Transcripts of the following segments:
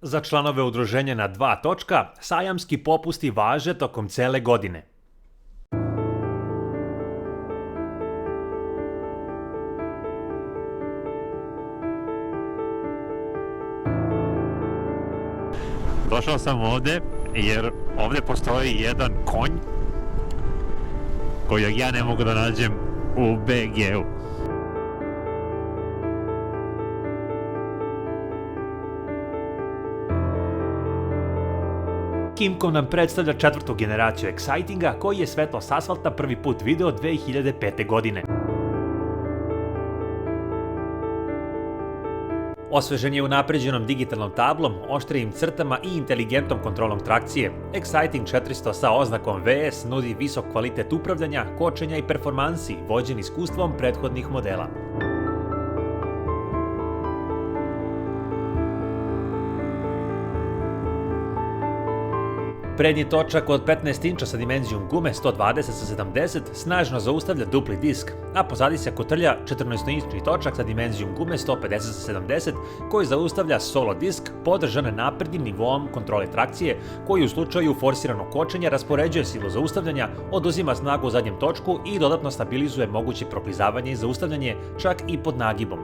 Za članove udruženja na 2 točka, sajamski popusti važe tokom cele godine. Došao sam ovde jer ovde postoji jedan konj kojeg ja ne mogu da nađem u BG-u. Kimco nam predstavlja 4. generaciju Excitinga koji je svetlo s asfalta prvi put video 2005. godine. Osvežen je unapređenom digitalnom tablom, oštrijim crtama i inteligentnom kontrolom trakcije. Exciting 400 sa oznakom VS nudi visok kvalitet upravljanja, kočenja i performansi, vođen iskustvom prethodnih modela. Prednji točak od 15 inča sa dimenzijom gume 120/70 snažno zaustavlja dupli disk, a pozadi se kotrlja 14-inčni točak sa dimenzijom gume 150/70 koji zaustavlja solo disk podržan naprednim nivoom kontrole trakcije koji u slučaju forsiranog kočenja raspoređuje silu zaustavljanja, oduzima snagu u zadnjem točku i dodatno stabilizuje moguće proklizavanje i zaustavljanje čak i pod nagibom.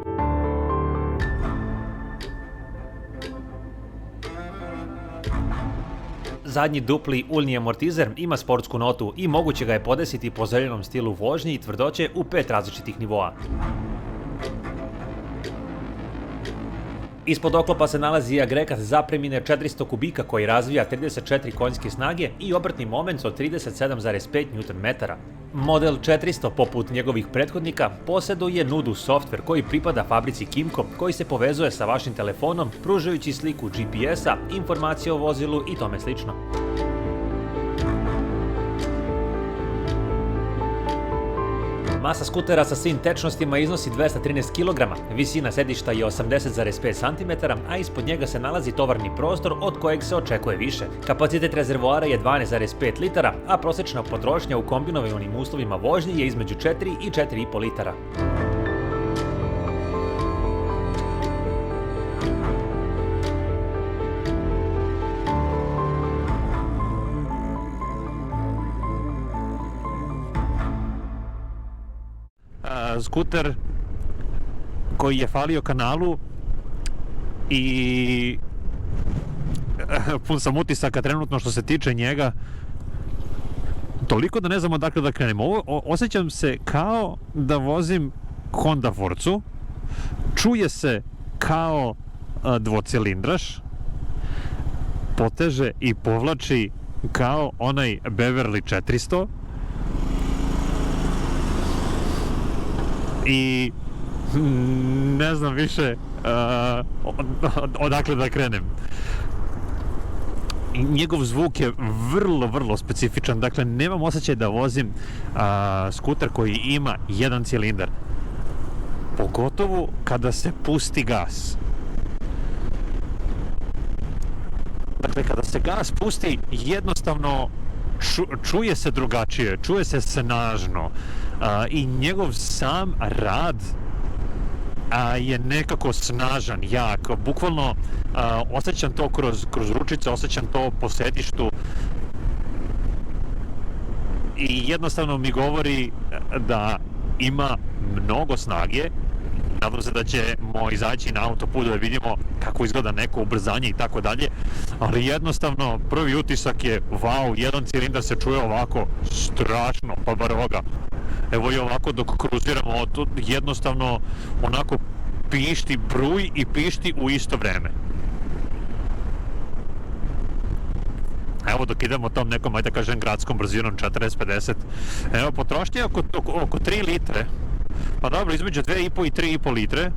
Zadnji dupli uljni amortizer ima sportsku notu i moguće ga je podesiti po željenom stilu vožnje i tvrdoće u 5 različitih nivoa. Ispod oklopa se nalazi agregat zapremine 400 kubika koji razvija 34 konjske snage i obrtni moment od 37,5 Nm. Model 400, poput njegovih prethodnika, posjeduje Nudu softver koji pripada fabrici Kimco, koji se povezuje sa vašim telefonom, pružajući sliku GPS-a, informacije o vozilu i tome slično. Masa skutera sa svim tečnostima iznosi 213 kg, visina sedišta je 80,5 cm, a ispod njega se nalazi tovarni prostor od kojeg se očekuje više. Kapacitet rezervoara je 12,5 litara, a prosečna potrošnja u kombinovanim uslovima vožnje je između 4 i 4,5 litara. Skuter koji je falio kanalu i pun sam utisaka trenutno što se tiče njega, toliko da ne znam odakle da krenem. Osjećam se kao da vozim Honda Forcu, čuje se kao dvocilindraš, poteže i povlači kao onaj Beverly 400 i ne znam više odakle da krenem. Njegov zvuk je vrlo specifičan, dakle nemam osjećaj da vozim skuter koji ima jedan cilindar, pogotovo kada se pusti gas. Dakle, kada se gas pusti, jednostavno čuje se drugačije, čuje se snažno i njegov sam rad je nekako snažan, jak. Bukvalno osjećam to kroz ručice, osjećam to po sedištu i jednostavno mi govori da ima mnogo snage. Nadam se da ćemo izaći na autoput da vidimo kako izgleda neko ubrzanje i tako dalje, ali jednostavno prvi utisak je wow, jedan cilindar se čuje ovako strašno, pa bar ovoga. Evo i ovako dok kruziramo, jednostavno onako pišti bruj i pišti u isto vreme. Evo dok idemo tom nekom, ajde da kažem, gradskom brzinom 40-50, evo potrošnje oko 3 litre. Pa dobro, između 2,5 i 3,5 litre,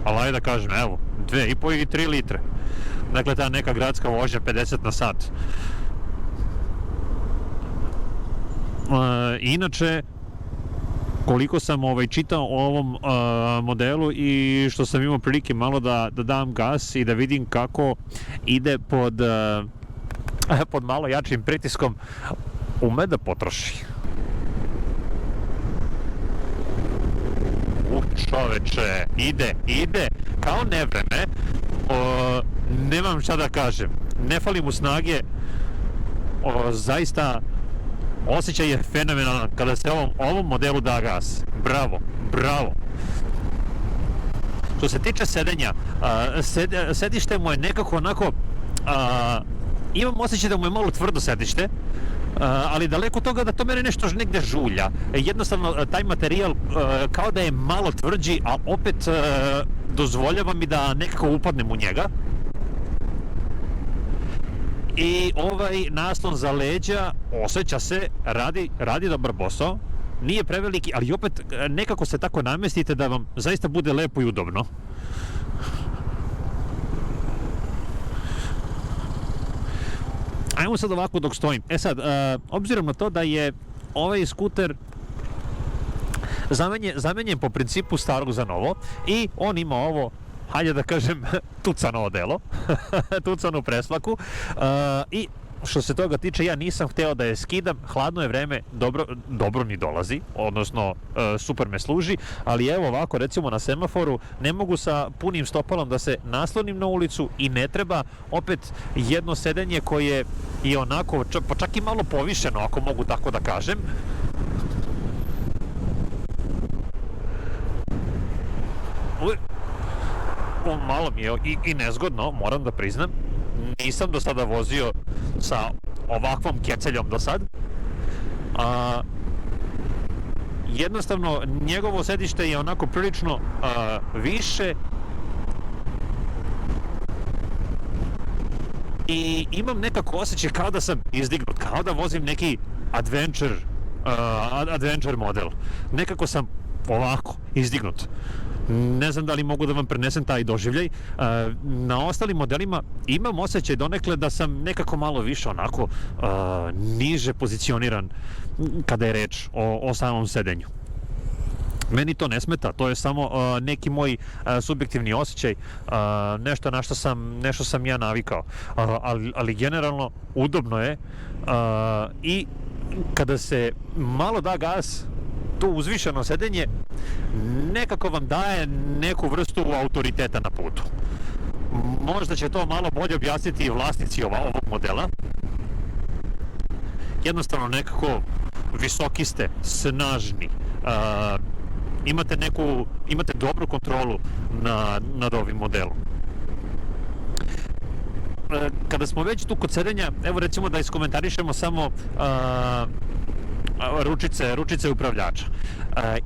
ali ajde da kažem, evo, 2,5 i 3 litre. Dakle, ta neka gradska vožnja 50 na sat. Inače, koliko sam čitao o ovom modelu i što sam imao prilike malo da dam gas i da vidim kako ide pod malo jačim pritiskom, ume da potroši. Čoveče, ide, kao nevreme. nemam šta da kažem, ne fali mu snage, zaista osjećaj je fenomenalan kada se ovom modelu da gas. Bravo, bravo. Što se tiče sedenja, sedište mu je nekako onako, imam osjećaj da mu je malo tvrdo sedište, ali daleko od toga da to mene nešto negde žulja. Jednostavno, taj materijal kao da je malo tvrđi, a opet dozvoljava mi da nekako upadnem u njega. I ovaj naslon za leđa osjeća se, radi dobar posao, nije preveliki, ali opet nekako se tako namestite da vam zaista bude lepo i udobno. Ajmo sad ovako dok stojim. Sad, obzirom na to da je ovaj skuter zamenjen po principu starog za novo i on ima ovo, hajde da kažem, tucano odelo, tucanu presvaku, i što se toga tiče, ja nisam hteo da je skidam, hladno je vreme, dobro mi dolazi, odnosno super me služi, ali evo ovako, recimo na semaforu, ne mogu sa punim stopalom da se naslonim na ulicu i ne treba opet jedno sedenje koje je onako, pa čak i malo povišeno, ako mogu tako da kažem. Malo mi je i nezgodno, moram da priznam. Nisam do sada vozio sa ovakvom keceljom do sad. Jednostavno, njegovo sedište je onako prilično više i imam nekako osjećaj kao da sam izdignut, kao da vozim neki adventure model. Nekako sam ovako izdignut. Ne znam da li mogu da vam prenesem taj doživljaj. Na ostalim modelima imam osjećaj donekle da sam nekako malo više onako niže pozicioniran kada je reč o samom sedenju. Meni to ne smeta, to je samo neki moj subjektivni osjećaj, nešto na što sam ja navikao, ali generalno udobno je i kada se malo da gas, to uzvišeno sedenje nekako vam daje neku vrstu autoriteta na putu. Možda će to malo bolje objasniti i vlasnici ovog modela. Jednostavno nekako visoki ste, snažni, imate dobru kontrolu nad ovim modelom. Kada smo već tu kod sedenja, evo recimo da iskomentarišemo samo ručice upravljača.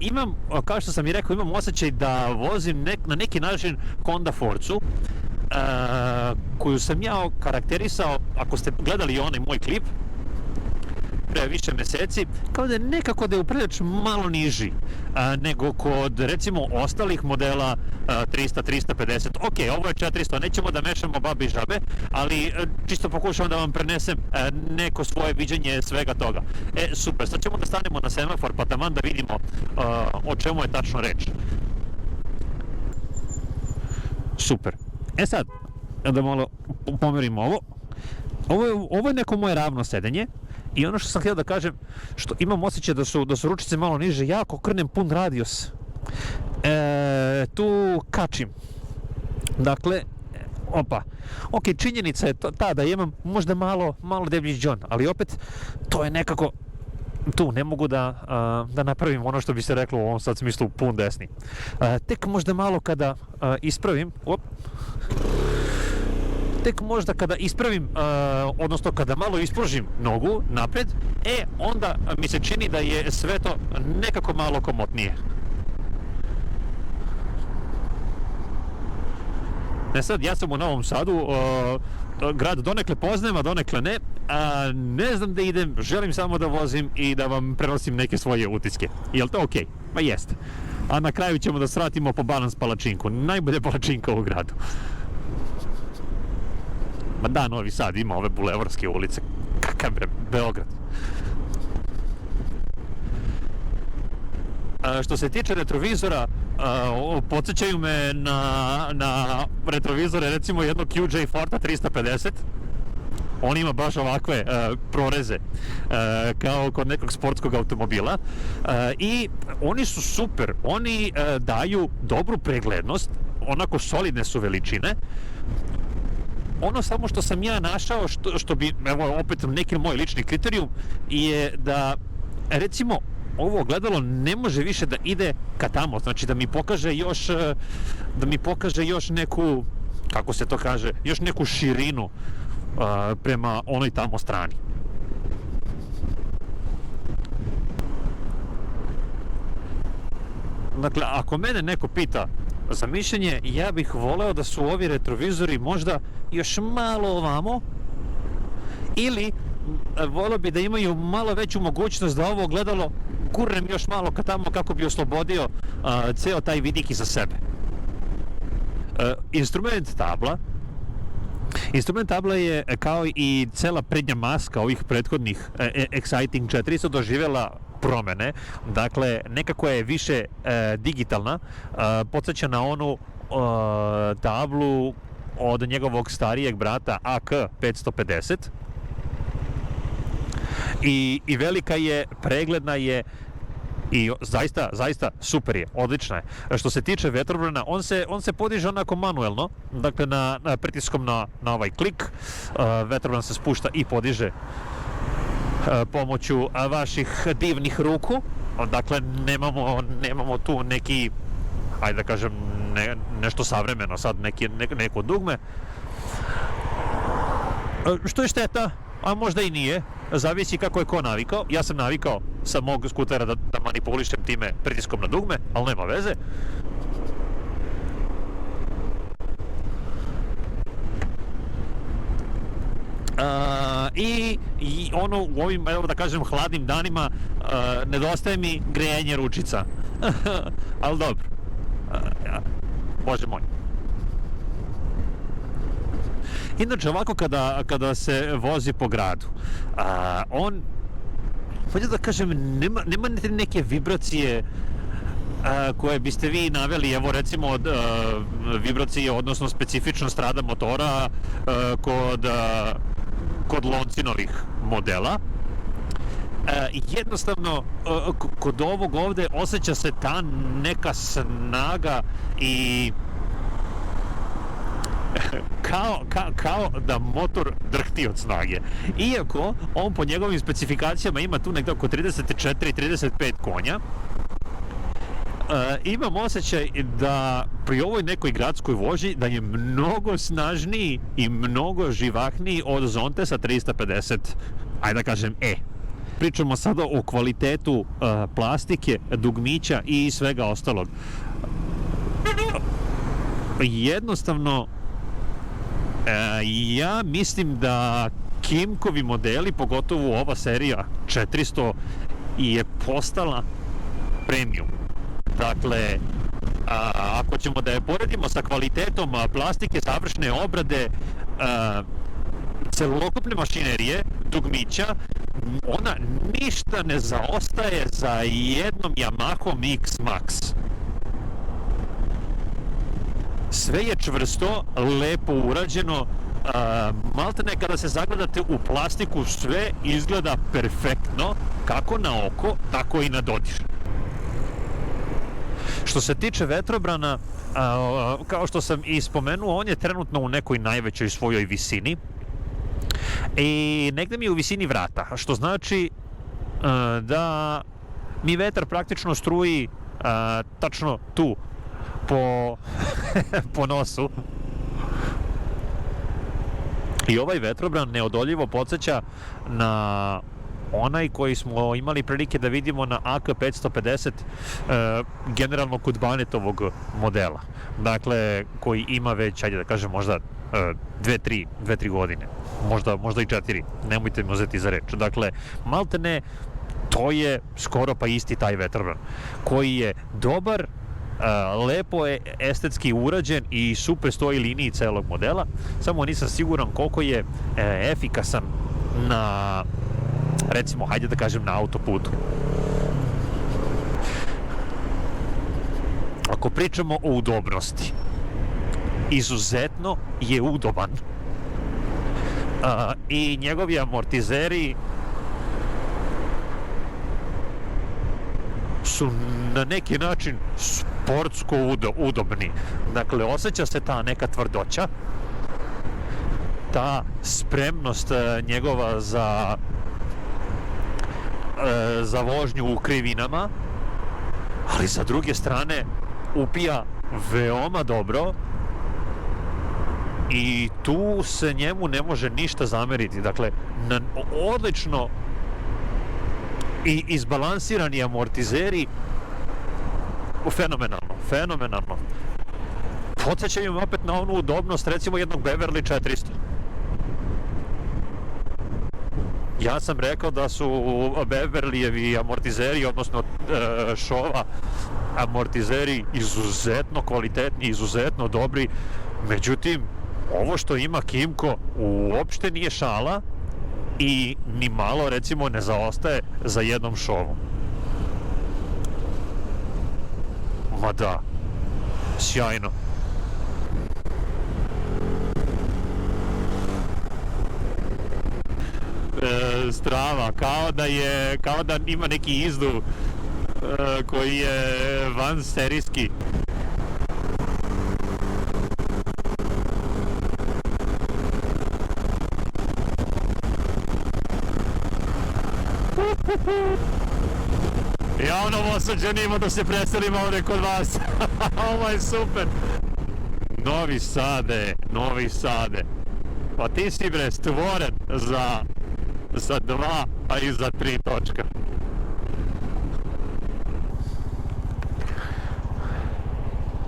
Imam, kao što sam i rekao, imam osjećaj da vozim na neki način Honda Forcu, koju sam ja karakterisao, ako ste gledali onaj moj klip pre više meseci, kao da je nekako da je upravljač malo niži nego kod recimo ostalih modela 300, 350. Ok, ovo je 400, nećemo da mešamo babe i žabe, ali čisto pokušavam da vam prenesem neko svoje viđenje svega toga. Super, sad ćemo da stanemo na semafor pa taman da vidimo o čemu je tačno reč. Super. Sad, da malo pomerim ovo. Ovo je neko moje ravno sedenje. I ono što sam htio da kažem, što imam osjećaj da su ručice malo niže, ja ako krnem pun radius, tu kačim. Dakle, ok, činjenica je ta da imam možda malo deblji džon, ali opet to je nekako, tu ne mogu da napravim ono što bi se reklo u ovom sad smislu pun desni. Tek možda malo kada ispravim, odnosno kada malo ispružim nogu napred, onda mi se čini da je sve to nekako malo komotnije. Sad, ja sam u Novom Sadu, grad donekle poznajem, a donekle ne, ne znam da idem, želim samo da vozim i da vam prenosim neke svoje utiske. Jel to okej? Pa jeste. A na kraju ćemo da svratimo po balans palačinku, najbolje palačinka u gradu. Ma da, Novi Sad ima ove bulevarske ulice. Kakav bre, Beograd. Što se tiče retrovizora, podsjećaju me na retrovizore recimo jednog QJ Forda 350. On ima baš ovakve proreze kao kod nekog sportskog automobila i oni su super, oni daju dobru preglednost, onako solidne su veličine. ono samo što sam ja našao, što bi, evo opet neki moj lični kriterijum, je da recimo ovo ogledalo ne može više da ide ka tamo, znači da mi pokaže još neku, kako se to kaže, još neku širinu prema onoj tamo strani. Dakle, ako mene neko pita za mišljenje, ja bih voleo da su ovi retrovizori možda još malo ovamo, ili voleo bi da imaju malo veću mogućnost da ovo ogledalo gurnem još malo ka tamo kako bi oslobodio ceo taj vidik iza sebe. Instrument tabla je, kao i cela prednja maska ovih prethodnih Exciting 400, doživjela promene. Dakle, nekako je više digitalna, podsjeća na onu tablu od njegovog starijeg brata AK 550, i velika je, pregledna je i zaista super je, odlična je. Što se tiče vetrobrana, on se podiže onako manuelno, dakle na pritiskom na ovaj klik, vetrobran se spušta i podiže pomoću vaših divnih ruku. Dakle, nemamo tu neki, ajde da kažem, nešto savremeno, sad neko dugme, što je šteta, a možda i nije, zavisi kako je ko navikao. Ja sam navikao sa mog skutera da manipulišem time pritiskom na dugme, ali nema veze. I ono, u ovim, evo da kažem, hladnim danima nedostaje mi grejanje ručica. Ali dobro, Bože moj. Inače, ovako kada se vozi po gradu, on, hoću da kažem, nema neke vibracije koje biste vi naveli, evo recimo od vibracije, odnosno specifičnost rada motora kod Loncinovih modela. Jednostavno, kod ovog ovde osjeća se ta neka snaga i kao da motor drhti od snage. Iako on po njegovim specifikacijama ima tu nekako 34-35 konja, imam osjećaj da pri ovoj nekoj gradskoj vožnji da je mnogo snažniji i mnogo živahniji od Zonte sa 350, ajde da kažem, Pričamo sada o kvalitetu plastike, dugmića i svega ostalog. Jednostavno, ja mislim da Kimkovi modeli, pogotovo ova serija 400, je postala premium. Dakle, ako ćemo da je poredimo sa kvalitetom plastike, završne obrade, celokupne mašinerije, dugmića, ona ništa ne zaostaje za jednom Yamahom X-Max. Sve je čvrsto, lepo urađeno, maltene kada se zagledate u plastiku, sve izgleda perfektno, kako na oko, tako i na dodir. Što se tiče vetrobrana, kao što sam i spomenuo, on je trenutno u nekoj najvećoj svojoj visini i negde mi je u visini vrata, što znači da mi vetar praktično struji tačno tu po nosu. I ovaj vetrobran neodoljivo podsjeća na onaj koji smo imali prilike da vidimo na AK 550, generalno kod Banetovog modela. Dakle, koji ima već, ajde da kažem, možda 2-3 godine. Možda i 4. Nemojte mi uzeti za reč. Dakle, maltene, to je skoro pa isti taj vetrobran, koji je dobar, lepo je estetski urađen i super stoji liniji celog modela, samo nisam siguran koliko je efikasan na, recimo, hajde da kažem, na autoputu. Ako pričamo o udobnosti, izuzetno je udoban. I njegovi amortizeri su na neki način sportsko udobni. Dakle, osjeća se ta neka tvrdoća ta spremnost njegova za vožnju u krivinama, ali sa druge strane upija veoma dobro i tu se njemu ne može ništa zameriti. Dakle, odlično i izbalansirani amortizeri, fenomenalno. Podsjećaju me opet na onu udobnost recimo jednog Beverly 400. Ja sam rekao da su Beverlyevi amortizeri, odnosno Shova amortizeri izuzetno kvalitetni, izuzetno dobri, međutim ovo što ima Kymco uopšte nije šala i ni malo recimo ne zaostaje za jednom Shovom. Ma da, sjajno. Strava, kao da ima neki izduv koji je van serijski. Ja Novosađanima da se preselimo ovdje kod vas. Ovo je super. Novi Sade. Pa ti si bre stvoren za 2, a i za 3 točka.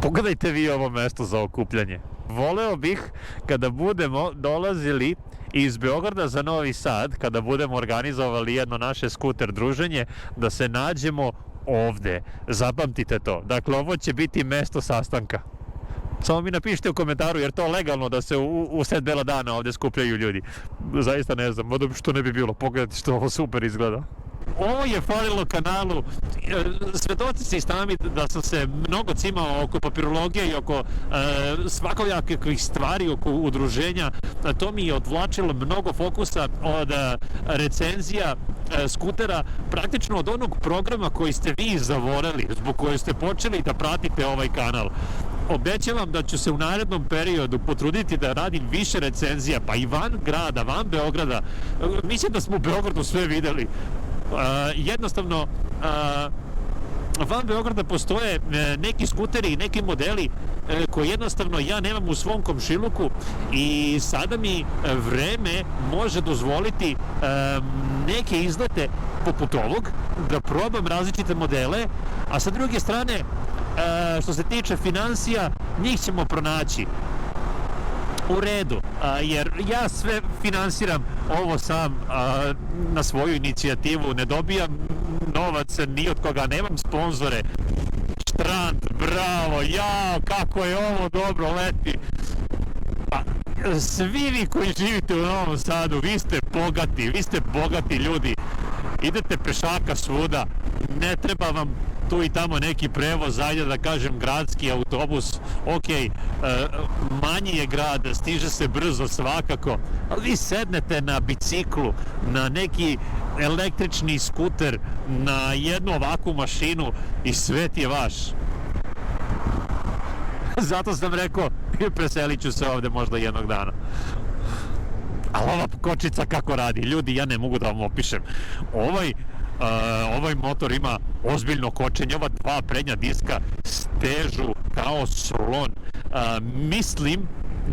Pogledajte vi ovo mesto za okupljanje. Voleo bih kada budemo dolazili iz Beograda za Novi Sad, kada budemo organizovali jedno naše skuter druženje, da se nađemo ovde. Zapamtite to. Dakle, ovo će biti mesto sastanka. Samo mi napišite u komentaru, jer to legalno da se u sred bela dana ovdje skupljaju ljudi. Zaista ne znam, što ne bi bilo. Pogledajte što ovo super izgleda. Ovo je falilo kanalu. Svedoci ste i sami da sam se mnogo cimao oko papirologije i oko svakojakih stvari oko udruženja. To mi je odvlačilo mnogo fokusa od recenzija skutera, praktično od onog programa koji ste vi zavoreli, zbog koje ste počeli da pratite ovaj kanal. Obećavam da ću se u narednom periodu potruditi da radim više recenzija, pa i van grada, van Beograda. Mislim da smo u Beogradu sve videli. Jednostavno, van Beograda postoje neki skuteri i neki modeli koje jednostavno ja nemam u svom komšiluku i sada mi vreme može dozvoliti neke izlete poput ovog, da probam različite modele, a sa druge strane, što se tiče financija, njih ćemo pronaći. U redu, jer ja sve finansiram ovo sam na svoju inicijativu, ne dobijam novac ni od koga, nemam sponzore. Štrand, bravo, jao, kako je ovo dobro leti. Pa, svi vi koji živite u Novom Sadu, vi ste bogati ljudi, idete pešaka svuda, ne treba vam tu i tamo neki prevoz, ajde da kažem gradski autobus, ok, manji je grad, stiže se brzo svakako, ali vi sednete na biciklu, na neki električni skuter, na jednu ovakvu mašinu i svet je vaš. Zato sam rekao, preselit ću se ovde možda jednog dana. Ali ova kočica kako radi, ljudi, ja ne mogu da vam opišem. Ovaj motor ima ozbiljno kočenje, ova 2 prednja diska stežu kao slon. Mislim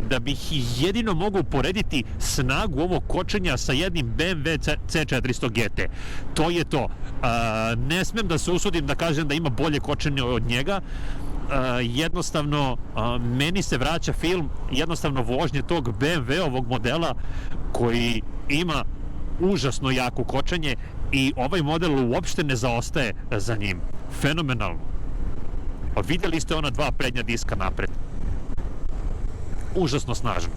da bih jedino mogu porediti snagu ovog kočenja sa jednim BMW C400 GT. To je to. Ne smem da se usudim da kažem da ima bolje kočenje od njega. Jednostavno, meni se vraća film jednostavno vožnje tog BMW-ovog modela koji ima užasno jako kočenje i ovaj model uopšte ne zaostaje za njim. Fenomenalno. Vidjeli ste ona 2 prednja diska napred. Užasno snažno.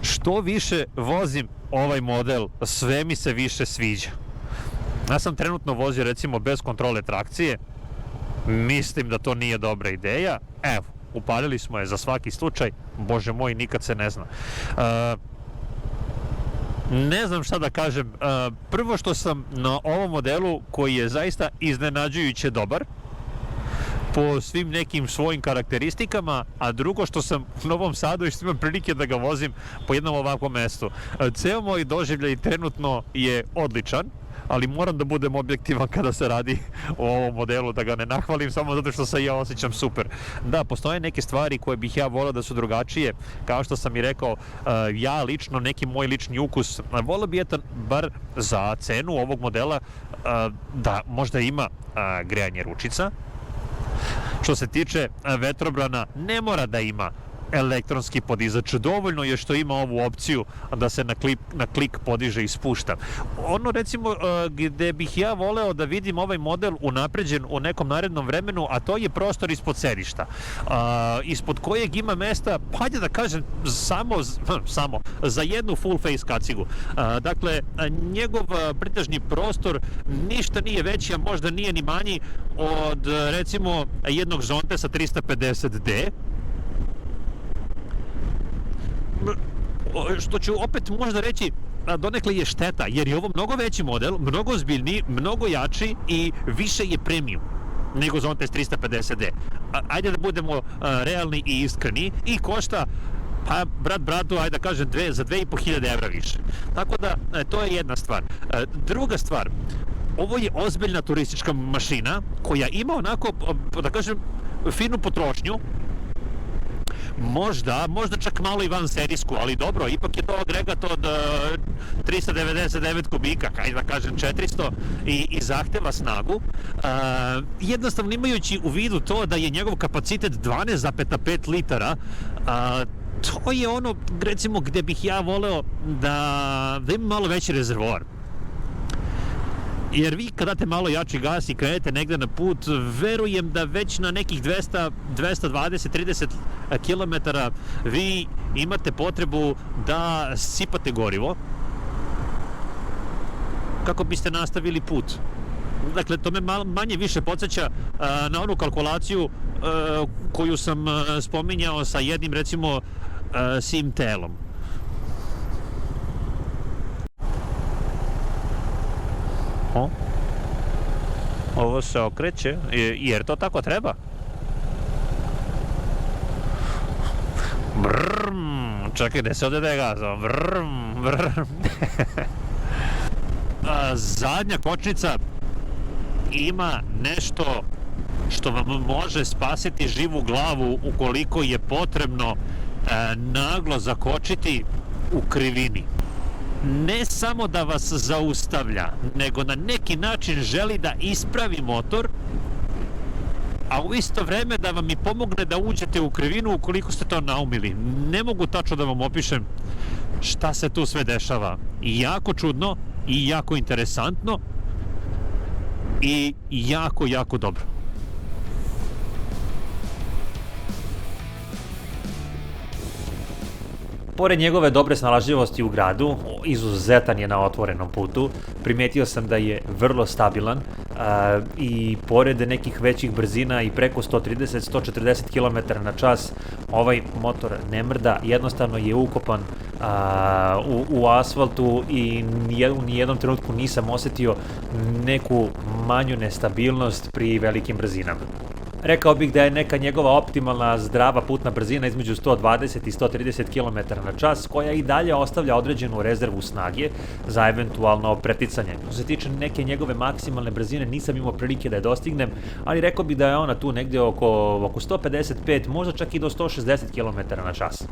Što više vozim ovaj model, sve mi se više sviđa. Ja sam trenutno vozio recimo bez kontrole trakcije. Mislim da to nije dobra ideja. Evo, upalili smo je za svaki slučaj. Bože moj, nikad se ne zna. Ne znam šta da kažem. Prvo što sam na ovom modelu, koji je zaista iznenađujuće dobar, po svim nekim svojim karakteristikama, a drugo što sam u Novom Sadu i što imam prilike da ga vozim po jednom ovakvom mestu. Ceo moj doživljaj trenutno je odličan, ali moram da budem objektivan kada se radi o ovom modelu, da ga ne nahvalim samo zato što se ja osjećam super. Da, postoje neke stvari koje bih ja volao da su drugačije, kao što sam i rekao, ja lično, neki moj lični ukus, volao bi bar za cenu ovog modela da možda ima grejanje ručica. Što se tiče vetrobrana, ne mora da ima elektronski podizač, dovoljno je što ima ovu opciju da se na klik podiže i spušta. Ono recimo gde bih ja voleo da vidim ovaj model unapređen u nekom narednom vremenu, a to je prostor ispod sedišta, ispod kojeg ima mesta, pa hajde da kažem, samo za jednu full face kacigu. Dakle, njegov pritežni prostor ništa nije veći, a možda nije ni manji od recimo jednog Zontesa 350D, što ću opet možda reći donekle je šteta, jer je ovo mnogo veći model, mnogo ozbiljniji, mnogo jači i više je premium nego Zontes 350D. Ajde da budemo realni i iskreni, i košta, pa brat bratu, ajde da kažem, za 2.500 evra više. Tako da, to je jedna stvar. Druga stvar, ovo je ozbiljna turistička mašina koja ima onako, da kažem, finu potrošnju, možda čak malo i van serijsku, ali dobro, ipak je to agregat od 399 kubika, kaj da kažem 400, i zahteva snagu. Jednostavno, imajući u vidu to da je njegov kapacitet 12,5 litara, to je ono, recimo, gde bih ja voleo da ima malo veći rezervoar. Jer vi kad date malo jači gas i krenete negde na put, verujem da već na nekih 220-30 km vi imate potrebu da sipate gorivo kako biste nastavili put. Dakle, to me manje više podsjeća na onu kalkulaciju koju sam spominjao sa jednim, recimo, Simtelom. Ovo se okreće, jer to tako treba. Brrrm, čekaj, gde se ovdje da je gazom? Brrrm, brrrm. Zadnja kočnica ima nešto što vam može spasiti živu glavu ukoliko je potrebno naglo zakočiti u krivini. Ne samo da vas zaustavlja, nego na neki način želi da ispravi motor, a u isto vreme da vam i pomogne da uđete u krivinu ukoliko ste to naumili. Ne mogu tačno da vam opišem šta se tu sve dešava. I jako čudno, i jako interesantno, i jako dobro. Pored njegove dobre snalažljivosti u gradu, izuzetan je na otvorenom putu, primetio sam da je vrlo stabilan i pored nekih većih brzina i preko 130-140 km na čas, ovaj motor ne mrda, jednostavno je ukopan u asfaltu i u nijednom trenutku nisam osjetio neku manju nestabilnost pri velikim brzinama. Rekao bih da je neka njegova optimalna zdrava putna brzina između 120 i 130 km na čas, koja i dalje ostavlja određenu rezervu snage za eventualno preticanje. Što se tiče neke njegove maksimalne brzine, nisam imao prilike da je dostignem, ali rekao bih da je ona tu negdje oko 155, možda čak i do 160 km na čas.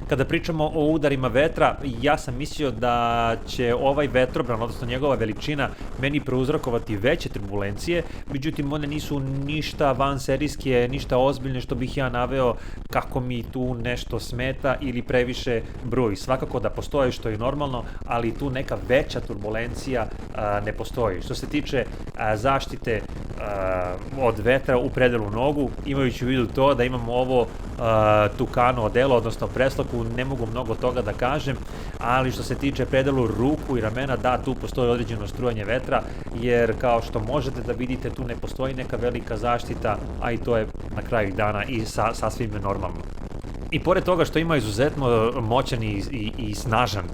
Kada pričamo o udarima vetra, ja sam mislio da će ovaj vetrobran, odnosno njegova veličina, meni prouzrokovati veće turbulencije, međutim one nisu ništa vanserijske, ništa ozbiljne što bih ja naveo kako mi tu nešto smeta ili previše bruji. Svakako da postoji, što je normalno, ali tu neka veća turbulencija ne postoji. Što se tiče zaštite od vetra u predelu nogu, imajući u vidu to da imamo ovo Tucano odelo, odnosno presloku, ne mogu mnogo toga da kažem, ali što se tiče predelu ruku i ramena, da, tu postoji određeno strujanje vetra, jer kao što možete da vidite, tu ne postoji neka velika zaštita, a i to je na kraju dana i sasvim normalno. I pored toga što ima izuzetno moćan i snažan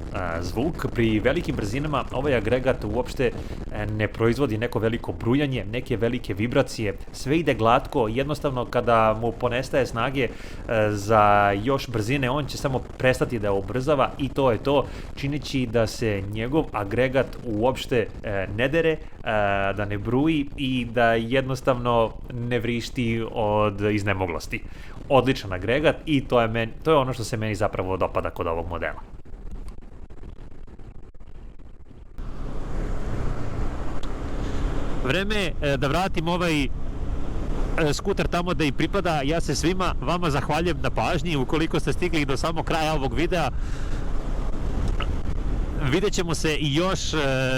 zvuk, pri velikim brzinama ovaj agregat uopšte ne proizvodi neko veliko brujanje, neke velike vibracije, sve ide glatko, jednostavno kada mu ponestaje snage za još brzine, on će samo prestati da ubrzava i to je to, čineći da se njegov agregat uopšte ne dere, da ne bruji i da jednostavno ne vrišti od iznemoglosti. Odličan agregat i to je ono što se meni zapravo dopada kod ovog modela. Vreme je da vratim ovaj skuter tamo da i pripada. Ja se svima vama zahvaljujem na pažnji. Ukoliko ste stigli do samog kraja ovog videa, vidjet ćemo se i još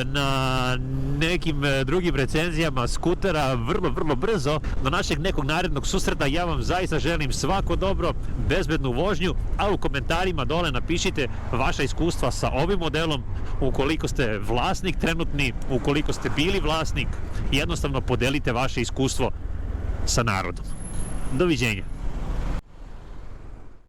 na nekim drugim recenzijama skutera vrlo brzo. Do našeg nekog narednog susreta ja vam zaista želim svako dobro, bezbednu vožnju, a u komentarima dole napišite vaša iskustva sa ovim modelom, ukoliko ste vlasnik trenutni, ukoliko ste bili vlasnik, jednostavno podelite vaše iskustvo sa narodom. Doviđenja.